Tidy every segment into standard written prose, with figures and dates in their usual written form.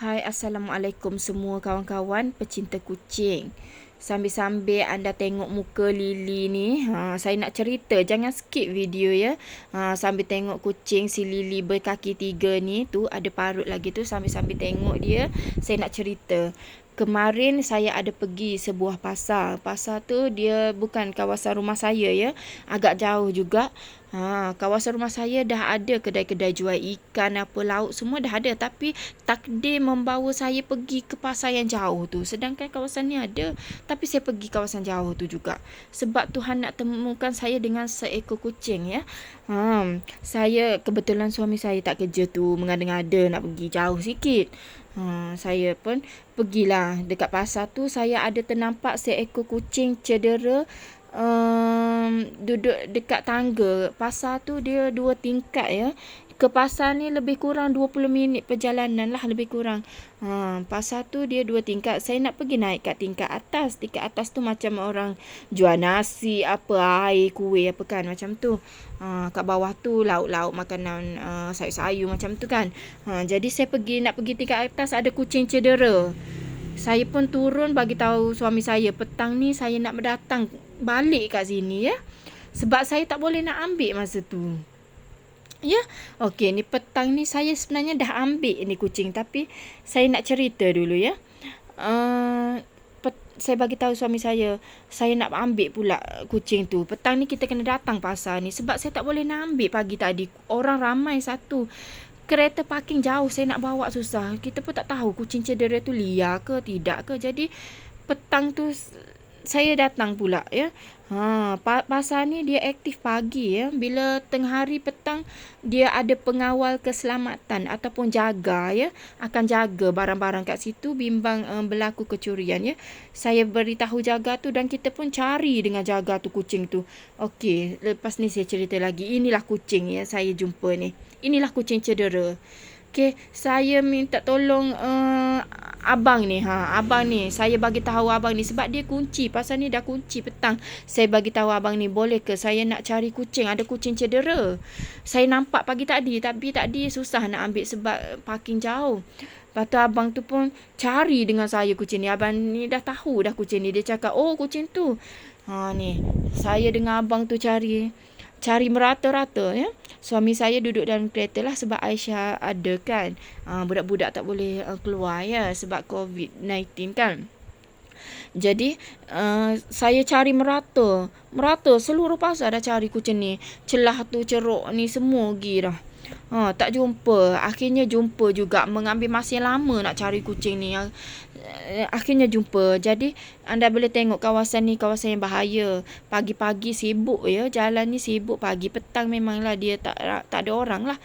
Hai, Assalamualaikum semua kawan-kawan pecinta kucing. Sambil-sambil anda tengok muka Lily ni, saya nak cerita, jangan skip video ya. Sambil tengok kucing si Lily berkaki 3 ni, tu ada parut lagi tu, sambil-sambil tengok dia, saya nak cerita. Kemarin saya ada pergi sebuah pasar. Pasar tu dia bukan kawasan rumah saya ya, agak jauh juga. Kawasan rumah saya dah ada kedai-kedai jual ikan apa lauk semua dah ada, tapi takdir membawa saya pergi ke pasar yang jauh tu. Sedangkan kawasan ni ada, tapi saya pergi kawasan jauh tu juga. Sebab Tuhan nak temukan saya dengan seekor kucing ya. Saya kebetulan suami saya tak kerja tu, mengada-ngada nak pergi jauh sikit. Saya pun pergilah dekat pasar tu. Saya ada ternampak seekor kucing cedera, duduk dekat tangga. Pasar tu dia 2 tingkat ya. Ke pasar ni lebih kurang 20 minit perjalanan lah, lebih kurang. Pasar tu dia 2 tingkat. Saya nak pergi naik kat tingkat atas. Tingkat atas tu macam orang jual nasi, apa, air, kuih apa kan, macam tu. Kat bawah tu lauk-lauk makanan, sayur-sayur macam tu kan. Jadi saya nak pergi tingkat atas, ada kucing cedera. Saya pun turun bagi tahu suami saya, petang ni saya nak datang balik kat sini ya. Sebab saya tak boleh nak ambil masa tu. Ya, okey, ni petang ni saya sebenarnya dah ambil ni kucing, tapi saya nak cerita dulu ya. Saya bagi tahu suami saya nak ambil pula kucing tu. Petang ni kita kena datang pasar ni sebab saya tak boleh nak ambil pagi tadi. Orang ramai satu. Kereta parking jauh, saya nak bawa susah. Kita pun tak tahu kucing cedera tu liar ke tidak ke. Jadi petang tu saya datang pula ya. Pasar ni dia aktif pagi ya. Bila tengah hari petang dia ada pengawal keselamatan ataupun jaga ya, akan jaga barang-barang kat situ bimbang berlaku kecurian ya. Saya beritahu jaga tu dan kita pun cari dengan jaga tu kucing tu. Okey, lepas ni saya cerita lagi. Inilah kucing ya saya jumpa ni. Inilah kucing cedera. Okey, saya minta tolong abang ni. Abang ni, saya bagi tahu abang ni sebab dia kunci. Pasal ni dah kunci petang. Saya bagi tahu abang ni, boleh ke saya nak cari kucing, ada kucing cedera. Saya nampak pagi tadi, tapi tadi susah nak ambil sebab parking jauh. Lepas tu abang tu pun cari dengan saya kucing ni. Abang ni dah tahu dah kucing ni. Dia cakap, "Oh, kucing tu." Ni, saya dengan abang tu cari merata-rata ya. Suami saya duduk dalam kereta lah sebab Aisyah ada kan. Budak-budak tak boleh keluar ya sebab COVID-19 kan. Jadi saya cari merata seluruh pasar dah cari kucing ni. Celah tu, ceruk ni semua pergi dah. Tak jumpa. Akhirnya jumpa juga. Mengambil masa yang lama nak cari kucing ni. Akhirnya jumpa. Jadi anda boleh tengok kawasan ni kawasan yang bahaya. Pagi-pagi sibuk ya. Jalan ni sibuk pagi. Petang memanglah dia tak ada orang lah.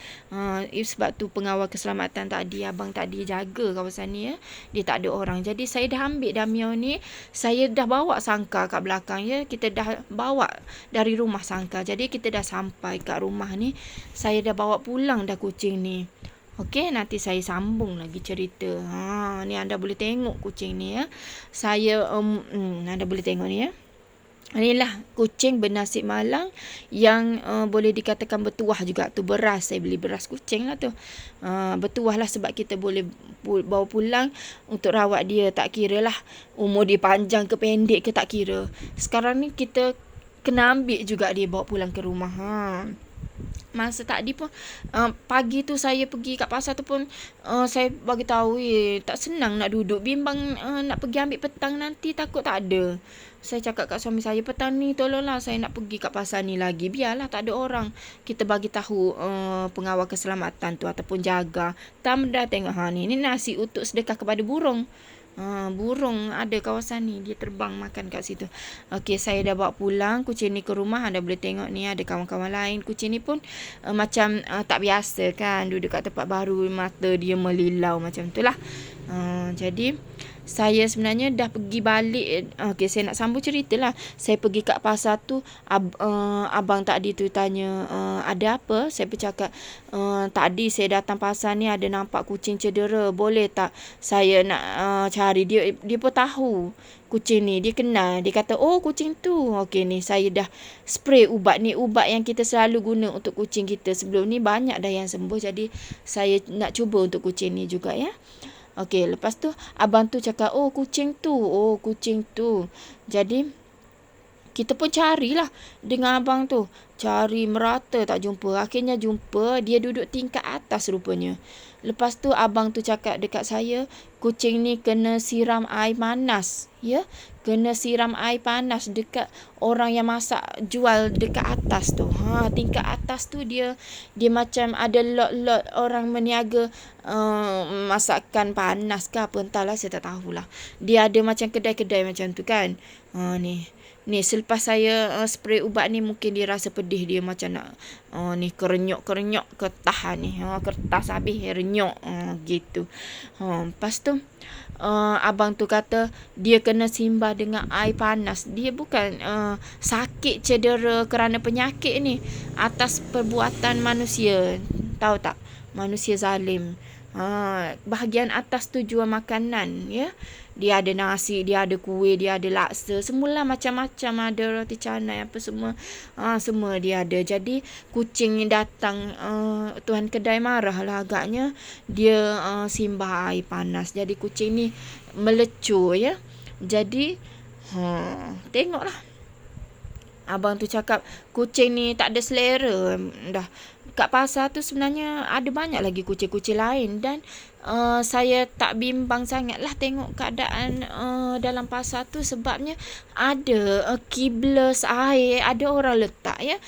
Sebab tu pengawal keselamatan tadi, abang tadi jaga kawasan ni ya. Dia tak ada orang. Jadi saya dah ambil Damio ni. Saya dah bawa sangkar kat belakang ya. Kita dah bawa dari rumah sangkar. Jadi kita dah sampai kat rumah ni. Saya dah bawa pulang dah kucing ni. Okey, nanti saya sambung lagi cerita. Ni anda boleh tengok kucing ni ya. Saya anda boleh tengok ni ya. Inilah kucing bernasib malang yang boleh dikatakan bertuah juga tu. Beras, saya beli beras kucing lah tu. Bertuah lah sebab kita boleh bawa pulang untuk rawat dia. Tak kira lah umur dia panjang ke pendek ke, tak kira. Sekarang ni kita kena ambil juga dia, bawa pulang ke rumah. Masa tadi pun pagi tu saya pergi kat pasar tu pun saya bagi tahu tak senang nak duduk, bimbang nak pergi ambil petang nanti takut tak ada. Saya cakap kat suami saya, petang ni tolonglah saya nak pergi kat pasar ni lagi, biarlah tak ada orang. Kita bagi tahu pengawal keselamatan tu ataupun jaga. Tam dah tengok ni nasi untuk sedekah kepada burung. Burung ada kawasan ni, dia terbang makan kat situ. Okey, saya dah bawa pulang kucing ni ke rumah. Anda boleh tengok ni ada kawan-kawan lain. Kucing ni pun macam tak biasa kan, duduk kat tempat baru, mata dia melilau macam tu lah. Jadi saya sebenarnya dah pergi balik. Okey, saya nak sambung cerita lah. Saya pergi kat pasar tu, abang tadi tu tanya, ada apa? Saya bercakap, tadi saya datang pasar ni ada nampak kucing cedera. Boleh tak saya nak cari? Dia pun tahu kucing ni, dia kenal. Dia kata, "Oh, kucing tu." Okey ni, saya dah spray ubat ni. Ubat yang kita selalu guna untuk kucing kita. Sebelum ni banyak dah yang sembuh. Jadi saya nak cuba untuk kucing ni juga ya. Okey, lepas tu abang tu cakap, "Oh, kucing tu. Oh, kucing tu." Jadi kita pun carilah dengan abang tu. Cari merata tak jumpa. Akhirnya jumpa, dia duduk tingkat atas rupanya. Lepas tu abang tu cakap dekat saya, kucing ni kena siram air panas. Ya, kena siram air panas dekat orang yang masak jual dekat atas tu. Tingkat atas tu dia macam ada lot-lot orang meniaga masakan panas ke apa, entahlah, saya tak tahulah. Dia ada macam kedai-kedai macam tu kan. Ni selepas saya spray ubat ni, mungkin dia rasa pedih, dia macam nak ni kerenyok-kerenyok ketahan ni. Kertas habis renyok gitu. Lepas tu abang tu kata dia kena simbah dengan air panas. Dia bukan sakit cedera kerana penyakit ni, atas perbuatan manusia. Tahu tak? Manusia zalim. Bahagian atas tu jual makanan, ya. Dia ada nasi, dia ada kuih, dia ada laksa, semula macam-macam, ada roti canai apa semua. Semua dia ada. Jadi kucing ni datang, tuan kedai marah lah agaknya. Dia simbah air panas. Jadi kucing ni melecur, ya. Jadi tengoklah. Abang tu cakap kucing ni tak ada selera dah. Kat pasar tu sebenarnya ada banyak lagi kucing-kucing lain, dan saya tak bimbang sangat lah tengok keadaan dalam pasar tu, sebabnya ada kiblas air, ada orang letak, ya.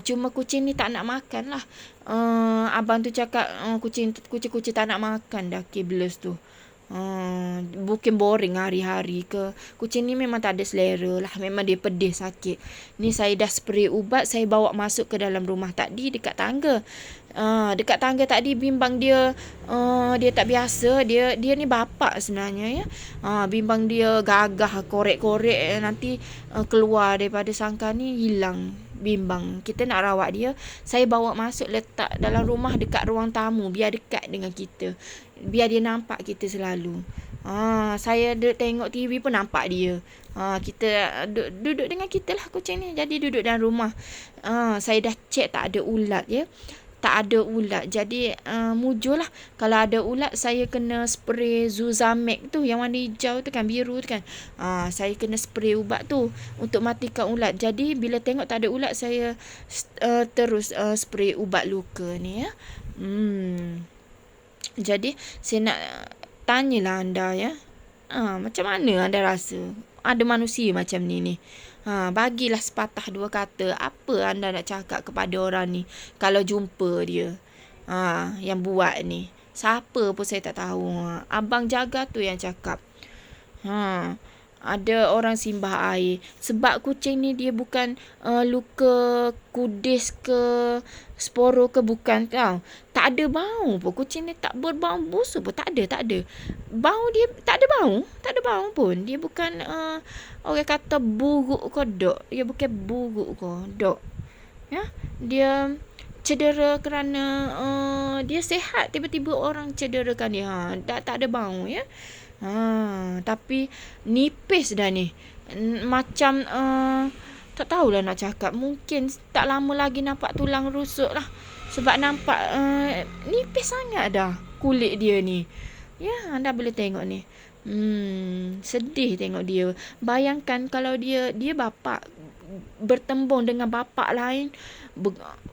Cuma kucing ni tak nak makan lah. Abang tu cakap kucing-kucing tak nak makan dah kiblas tu. Bukan boring hari-hari ke. Kucing ni memang tak ada selera lah. Memang dia pedih, sakit. Ni saya dah spray ubat, saya bawa masuk ke dalam rumah tadi dekat tangga. Dekat tangga tadi bimbang dia dia tak biasa. Dia ni bapak sebenarnya, ya. Bimbang dia gagah korek-korek, nanti keluar daripada sangkar ni hilang. Bimbang. Kita nak rawat dia, saya bawa masuk letak dalam rumah dekat ruang tamu, biar dekat dengan kita, biar dia nampak kita selalu. Saya tengok TV pun nampak dia. Kita duduk dengan kita lah kucing ni. Jadi duduk dalam rumah. Saya dah cek tak ada ulat, ya. Tak ada ulat. Jadi mujur lah. Kalau ada ulat, saya kena spray Zuzamec tu, yang warna hijau tu kan, biru tu kan. Saya kena spray ubat tu untuk matikan ulat. Jadi bila tengok tak ada ulat, saya terus spray ubat luka ni, ya. Jadi saya nak tanyalah anda, ya. Macam mana anda rasa ada manusia macam ni? Bagilah sepatah dua kata. Apa anda nak cakap kepada orang ni kalau jumpa dia? Yang buat ni siapa pun saya tak tahu. Abang jaga tu yang cakap. Ada orang simbah air. Sebab kucing ni dia bukan luka kudis ke sporo ke, bukan tau. Tak ada bau pun. Kucing ni tak berbau busuk pun. Tak ada. Bau dia tak ada bau pun. Dia bukan orang kata buruk ke dok. Dia bukan buruk ke dok. Ya, dia cedera kerana dia sihat, tiba-tiba orang cederakan dia. Tak ada bau, ya. Tapi nipis dah ni. Macam tak tahulah nak cakap. Mungkin tak lama lagi nampak tulang rusuk lah. Sebab nampak nipis sangat dah kulit dia ni. Ya, anda boleh tengok ni. Sedih tengok dia. Bayangkan kalau dia bapak bertembung dengan bapak lain,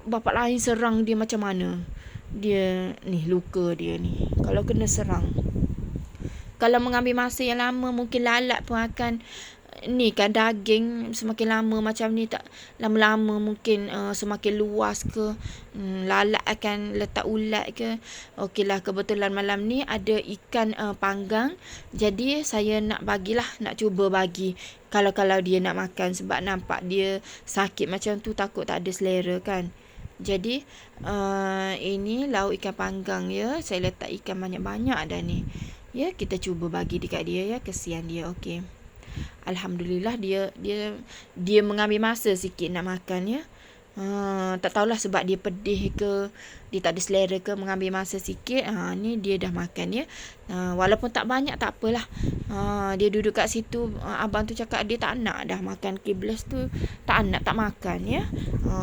bapak lain serang dia macam mana. Dia ni luka dia ni. Kalau kena serang, kalau mengambil masa yang lama, mungkin lalat pun akan ni kan, daging semakin lama macam ni, tak lama-lama mungkin semakin luas ke, lalat akan letak ulat ke. Okeylah, kebetulan malam ni ada ikan panggang, jadi saya nak cuba bagi kalau dia nak makan, sebab nampak dia sakit macam tu, takut tak ada selera kan. Jadi ini lauk ikan panggang, ya. Saya letak ikan banyak-banyak dah ni. Ya, kita cuba bagi dekat dia, ya. Kesian dia. Okey. Alhamdulillah dia mengambil masa sikit nak makan, ya. Tak tahulah sebab dia pedih ke, dia tak ada selera ke, mengambil masa sikit. Ni dia dah makan, ya. Walaupun tak banyak, tak apalah. Dia duduk kat situ. Abang tu cakap dia tak nak dah makan kiblas tu, tak makan, ya.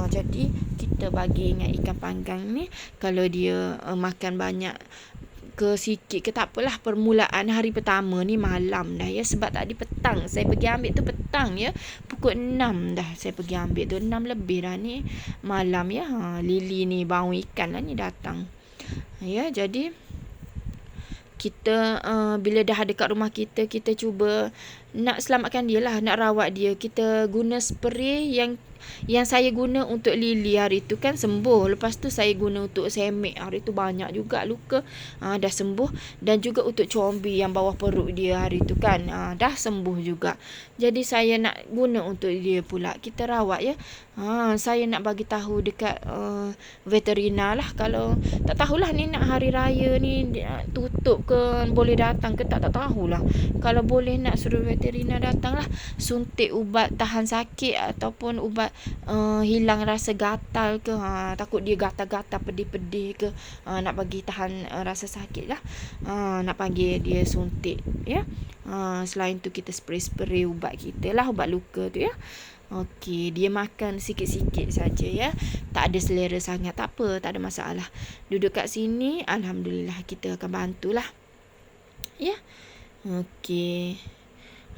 Jadi kita bagi dengan ikan panggang ni. Kalau dia makan banyak ke sikit ke, tak apalah. Permulaan hari pertama ni malam dah ya, sebab tadi petang saya pergi ambil tu, petang ya, pukul 6 dah saya pergi ambil tu, 6 lebih dah ni malam ya. Lily ni bau ikan lah ni datang ya. Jadi kita bila dah ada kat rumah kita, kita cuba nak selamatkan dia lah, nak rawat dia. Kita guna spray yang saya guna untuk Lily hari tu kan sembuh. Lepas tu saya guna untuk Semek hari tu banyak juga luka, dah sembuh. Dan juga untuk Combi yang bawah perut dia hari tu kan, dah sembuh juga. Jadi saya nak guna untuk dia pula, kita rawat ya. Saya nak bagi tahu dekat veterina lah. Kalau tak tahulah ni nak hari raya ni tutup ke, boleh datang ke tak tahulah. Kalau boleh nak suruh veterina datang lah, suntik ubat tahan sakit ataupun ubat hilang rasa gatal ke. Takut dia gatal-gatal, pedih-pedih ke, nak bagi tahan rasa sakit lah, nak panggil dia suntik ya. Selain tu kita spray ubat kita lah, ubat luka tu ya. Okey, dia makan sikit-sikit saja ya. Tak ada selera sangat, tak apa, tak ada masalah. Duduk kat sini, alhamdulillah kita akan bantulah. Ya. Okey.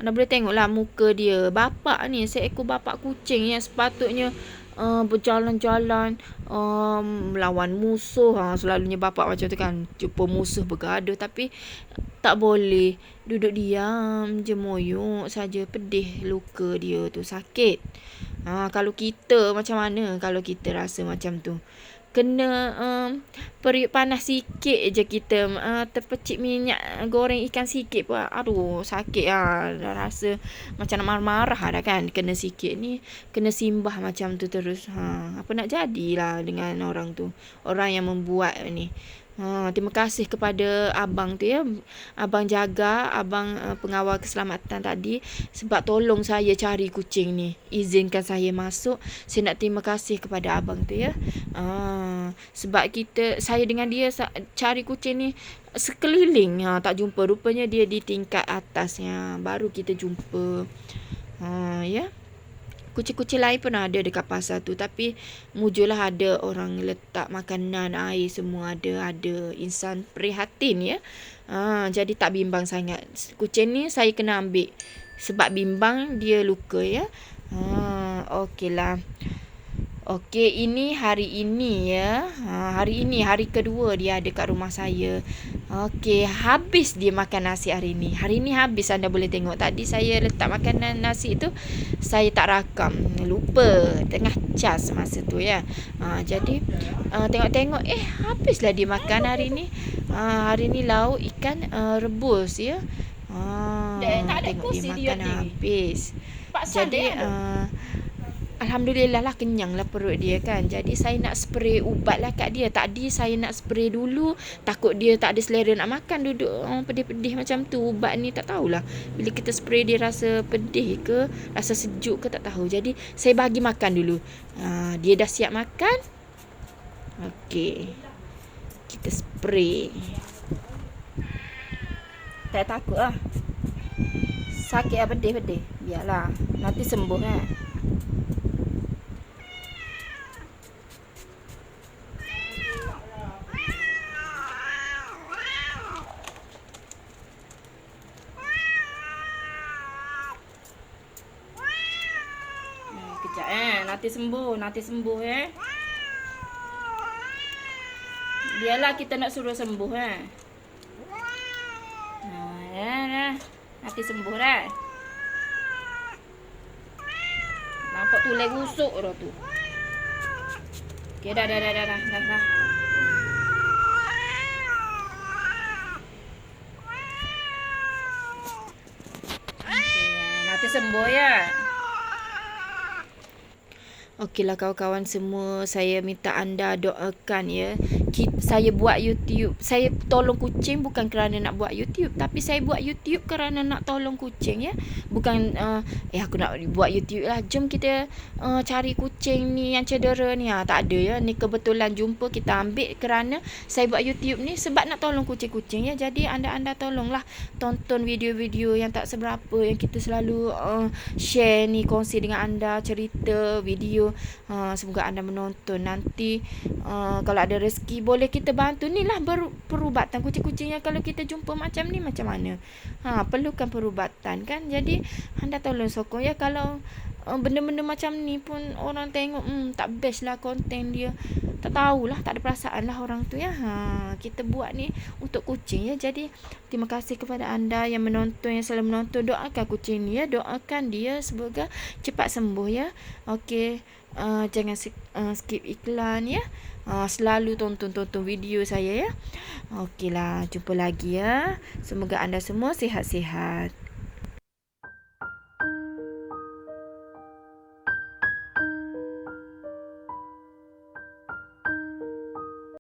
Anda boleh tengoklah muka dia. Bapak ni, seekor bapak kucing yang sepatutnya berjalan-jalan melawan musuh. Selalunya bapak macam tu kan, jumpa musuh bergaduh, tapi tak boleh. Duduk diam je, moyok saja, pedih luka dia tu, sakit. Kalau kita macam mana kalau kita rasa macam tu? Kena periuk panas sikit je kita, terpecik minyak goreng ikan sikit pun, aduh sakit dah rasa macam nak marah-marah dah kan. Kena sikit ni, kena simbah macam tu terus. Apa nak jadilah dengan orang tu, orang yang membuat ni. Terima kasih kepada abang tu ya, abang jaga, abang pengawal keselamatan tadi, sebab tolong saya cari kucing ni, izinkan saya masuk. Saya nak terima kasih kepada abang tu ya. Sebab saya dengan dia cari kucing ni sekeliling, tak jumpa. Rupanya dia di tingkat atasnya, baru kita jumpa. Ya. Kucing-kucing lain pun ada dekat pasar tu, tapi mujurlah ada orang letak makanan, air semua ada insan prihatin ya. Jadi tak bimbang sangat. Kucing ni saya kena ambil sebab bimbang dia luka ya. Okeylah. Okey, ini hari ini ya. Hari ini hari kedua dia ada kat rumah saya. Okey, habis dia makan nasi hari ni. Hari ni habis, anda boleh tengok. Tadi saya letak makanan nasi tu, saya tak rakam. Lupa, tengah cas masa tu ya. Jadi tengok-tengok habislah dia makan hari ni. Hari ni lauk ikan rebus ya. Tengok dia makan habis. Jadi alhamdulillah lah, kenyang lah perut dia kan. Jadi saya nak spray ubat lah kat dia. Tadi saya nak spray dulu, takut dia tak ada selera nak makan, duduk pedih-pedih macam tu. Ubat ni tak tahulah, bila kita spray dia rasa pedih ke, rasa sejuk ke tak tahu. Jadi saya bagi makan dulu. Dia dah siap makan. Okey, kita spray. Tak takut lah, sakit lah, pedih-pedih, biarlah, nanti sembuh kan. Kejap nanti sembuh biarlah, kita nak suruh sembuh nanti sembuh dah. Nampak tulang rusuk dah tu. Okey, dah. Nanti sembuh ya. Okeylah kawan-kawan semua, saya minta anda doakan ya. Saya buat YouTube, saya tolong kucing bukan kerana nak buat YouTube, tapi saya buat YouTube kerana nak tolong kucing ya. Bukan aku nak buat YouTube lah, jom kita cari kucing ni yang cedera ni. Tak ada ya, ni kebetulan jumpa, kita ambil kerana saya buat YouTube ni sebab nak tolong kucing-kucing ya. Jadi anda tolonglah tonton video-video yang tak seberapa yang kita selalu share ni, kongsi dengan anda, cerita video Semoga anda menonton. Nanti kalau ada rezeki boleh kita bantu. Ni lah perubatan kucing-kucing yang kalau kita jumpa macam ni macam mana. Perlukan perubatan kan. Jadi anda tolong sokong ya. Kalau benda-benda macam ni pun orang tengok tak best lah konten dia, tak tahulah, tak ada perasaan lah orang tu ya. Kita buat ni untuk kucing ya. Jadi terima kasih kepada anda yang menonton, yang selalu menonton. Doakan kucing ni ya, doakan dia semoga cepat sembuh ya. Okey, jangan skip iklan ya. Selalu tonton video saya ya. Okeylah, jumpa lagi ya. Semoga anda semua sihat-sihat.